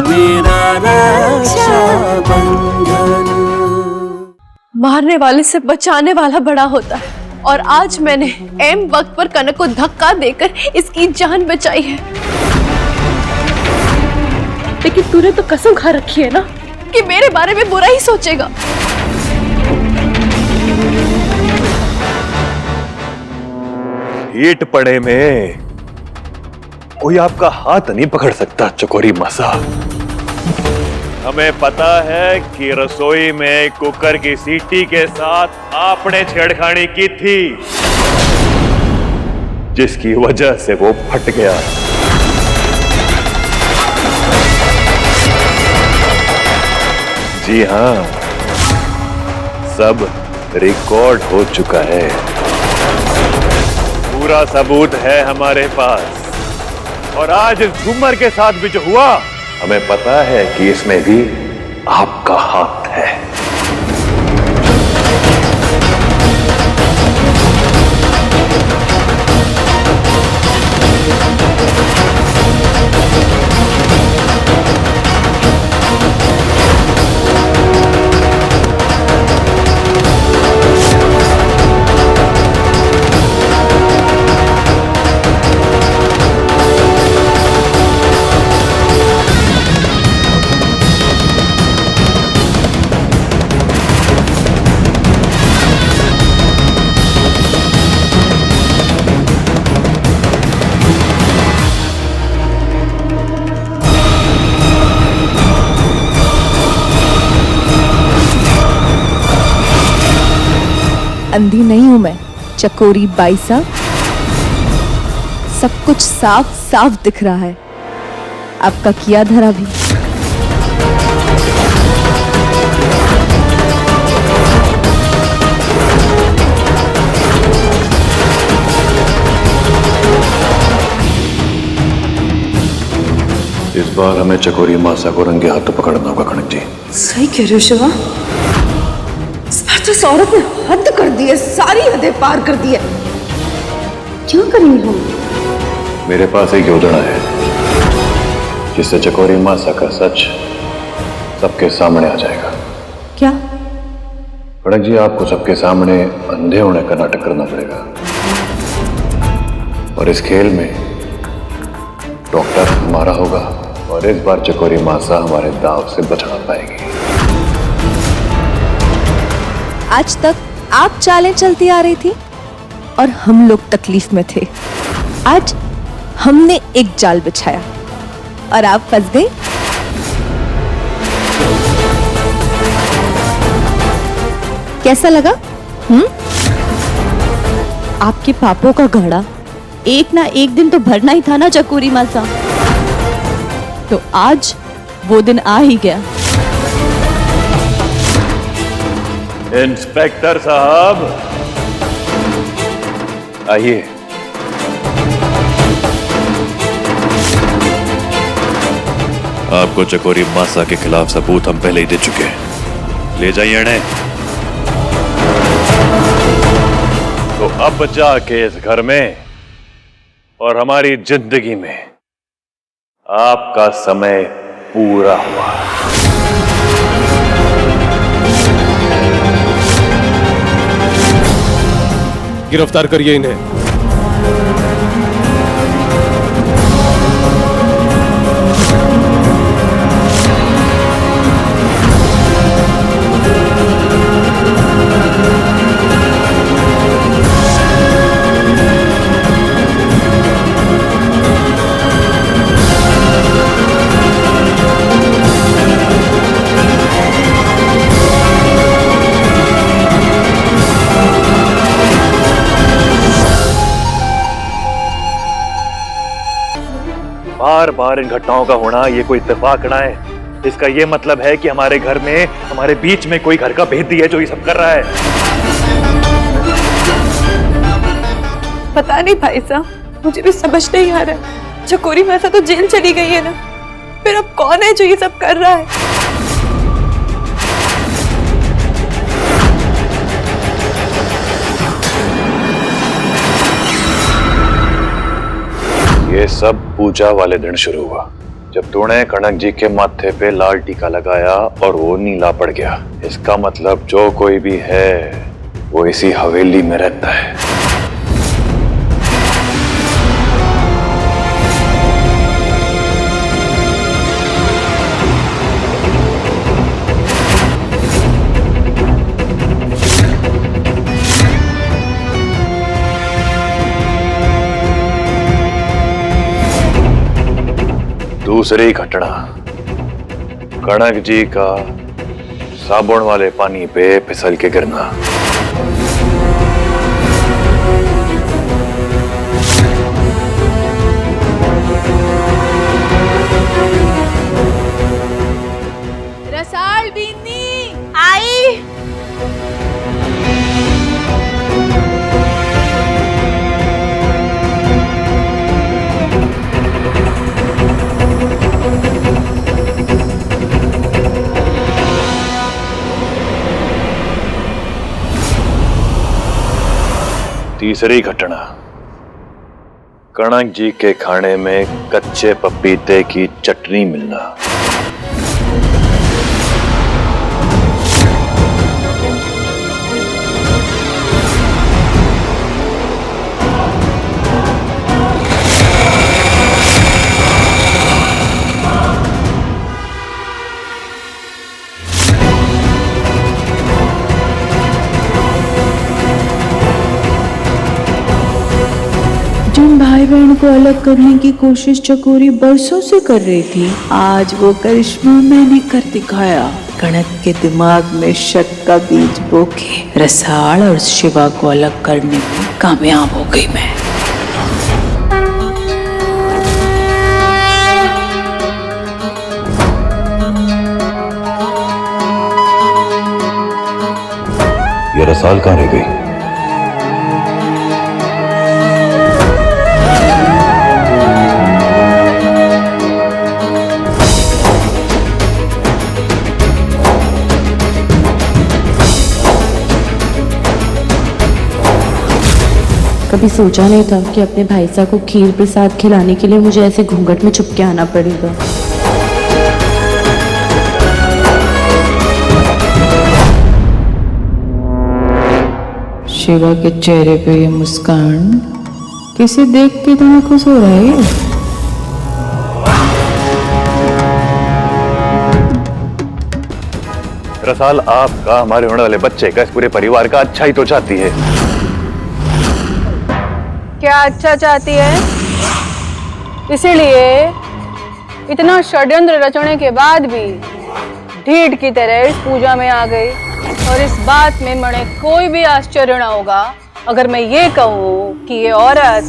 मेरा रक्षाबंधन। मारने वाले से बचाने वाला बड़ा होता है, और आज मैंने ऐन वक्त पर कनक को धक्का देकर इसकी जान बचाई है। लेकिन तूने तो कसम खा रखी है ना कि मेरे बारे में बुरा ही सोचेगा। हीट पड़े में कोई आपका हाथ नहीं पकड़ सकता चकोरी मासा। हमें पता है कि रसोई में कुकर की सीटी के साथ आपने छेड़खानी की थी, जिसकी वजह से वो फट गया। जी हां, सब रिकॉर्ड हो चुका है, पूरा सबूत है हमारे पास। और आज इस झूमर के साथ भी जो हुआ, हमें पता है कि इसमें भी आपका हाथ है। अंधी नहीं हूं मैं चकोरी बाई साहब, सब कुछ साफ साफ दिख रहा है, आपका किया धरा भी। इस बार हमें चकोरी मासा को रंगे हाथों पकड़ना होगा कनक जी। सही कह रहे हो शिवा, इस बार तो इस औरत ने हद कर दी है, सारी हदें पार कर दी है। क्या करेंगे हम? मेरे पास एक योजना है जिससे चकोरी मासा का सच सबके सामने आ जाएगा। क्या? कनक जी, आपको सबके सामने अंधे होने का नाटक करना पड़ेगा, और इस खेल में डॉक्टर हमारा होगा, और इस बार चकोरी मासा हमारे दांव से बच ना पाएगी। आज तक आप चालें चलती आ रही थी और हम लोग तकलीफ में थे। आज हमने एक जाल बिछाया और आप फंस गई। कैसा लगा? आपके पापों का घड़ा एक ना एक दिन तो भरना ही था ना चकोरी मासा। तो आज वो दिन आ ही गया। इंस्पेक्टर साहब आइए। आपको चकोरी मासा के खिलाफ सबूत हम पहले ही दे चुके हैं, ले जाइए इन्हें। तो अब जाके इस घर में और हमारी जिंदगी में आपका समय पूरा हुआ। गिरफ्तार करिए इन्हें। बार बार इन घटनाओं का होना ये कोई इत्तेफाक ना है। इसका ये मतलब है कि हमारे घर में, हमारे बीच में कोई घर का भेदी है जो ये सब कर रहा है। पता नहीं भाई साहब, मुझे भी समझ नहीं आ रहा है। चकोरी मासा तो जेल चली गई है ना, फिर अब कौन है जो ये सब कर रहा है? ये सब पूजा वाले दिन शुरू हुआ। जब तूने कनक जी के माथे पे लाल टीका लगाया और वो नीला पड़ गया, इसका मतलब जो कोई भी है वो इसी हवेली में रहता है। दूसरी घटना, कनक जी का साबुन वाले पानी पे फिसल के गिरना। रसाल बीनी आई। तीसरी घटना, कनक जी के खाने में कच्चे पपीते की चटनी मिलना। जिन भाई बहन को अलग करने की कोशिश चकोरी बरसों से कर रही थी, आज वो करिश्मा मैंने कर दिखाया। कनक के दिमाग में शक का बीज बो के रसाल और शिवा को अलग करने में कामयाब हो गई मैं। ये रसाल कहाँ रह गई? कभी सोचा नहीं था कि अपने भाई साहब को खीर प्रसाद खिलाने के लिए मुझे ऐसे घूंघट में छुप के आना पड़ेगा। शिवा के चेहरे पे ये मुस्कान किसे देख के इतना खुश हो रहा है? रसाल आपका, हमारे होने वाले बच्चे का, इस पूरे परिवार का अच्छा ही तो चाहती है। क्या अच्छा चाहती है? इसीलिए इतना षड्यंत्र रचने के बाद भी ढीठ की तरह इस पूजा में आ गई। और इस बात में मने कोई भी आश्चर्य ना होगा अगर मैं ये कहूँ कि ये औरत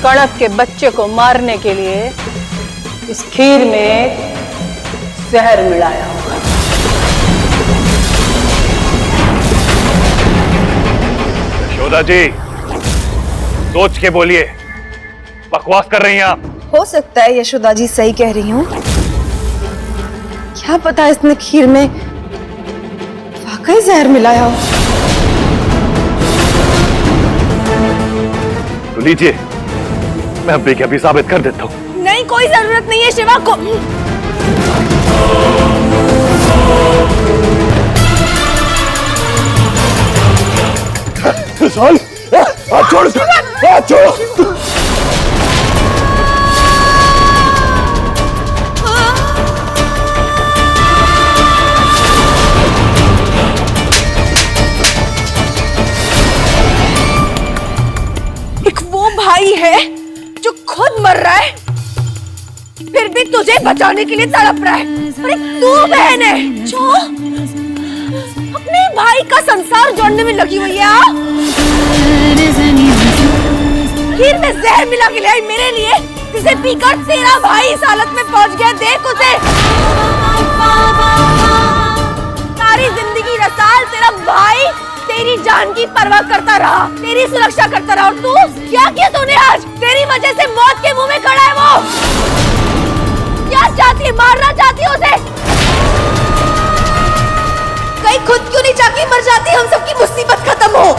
कनक के बच्चे को मारने के लिए इस खीर में जहर मिलाया होगा। यशोदा जी, सोच के बोलिए, बकवास कर रही हैं आप। हो सकता है यशोदा जी सही कह रही हूँ। क्या पता इसने खीर में वाकई जहर मिलाया हो। तो लीजिए, मैं अभी के अभी साबित कर देता हूँ। नहीं, कोई जरूरत नहीं है शिवा को। रसाल, हाथ छोड़ो, हाथ छोड़ो। एक वो भाई है जो खुद मर रहा है, फिर भी तुझे बचाने के लिए तड़प रहा है। और एक तू बहन है जो अपने भाई का संसार जोड़ने में लगी हुई है। खीर में जहर मिला के लाई मेरे लिए, जिसे पीकर तेरा भाई इस हालत में पहुंच गया। देख उसे। सारी जिंदगी रसाल तेरा भाई तेरी जान की परवाह करता रहा, तेरी सुरक्षा करता रहा। और तू क्या किया तूने आज? तेरी वजह से मौत के मुंह में खड़ा है वो। क्या चाहती है? मारना चाहती है उसे? कहीं खुद क्यों नहीं चाहती मर जाती, हम सबकी मुसीबत खत्म हो।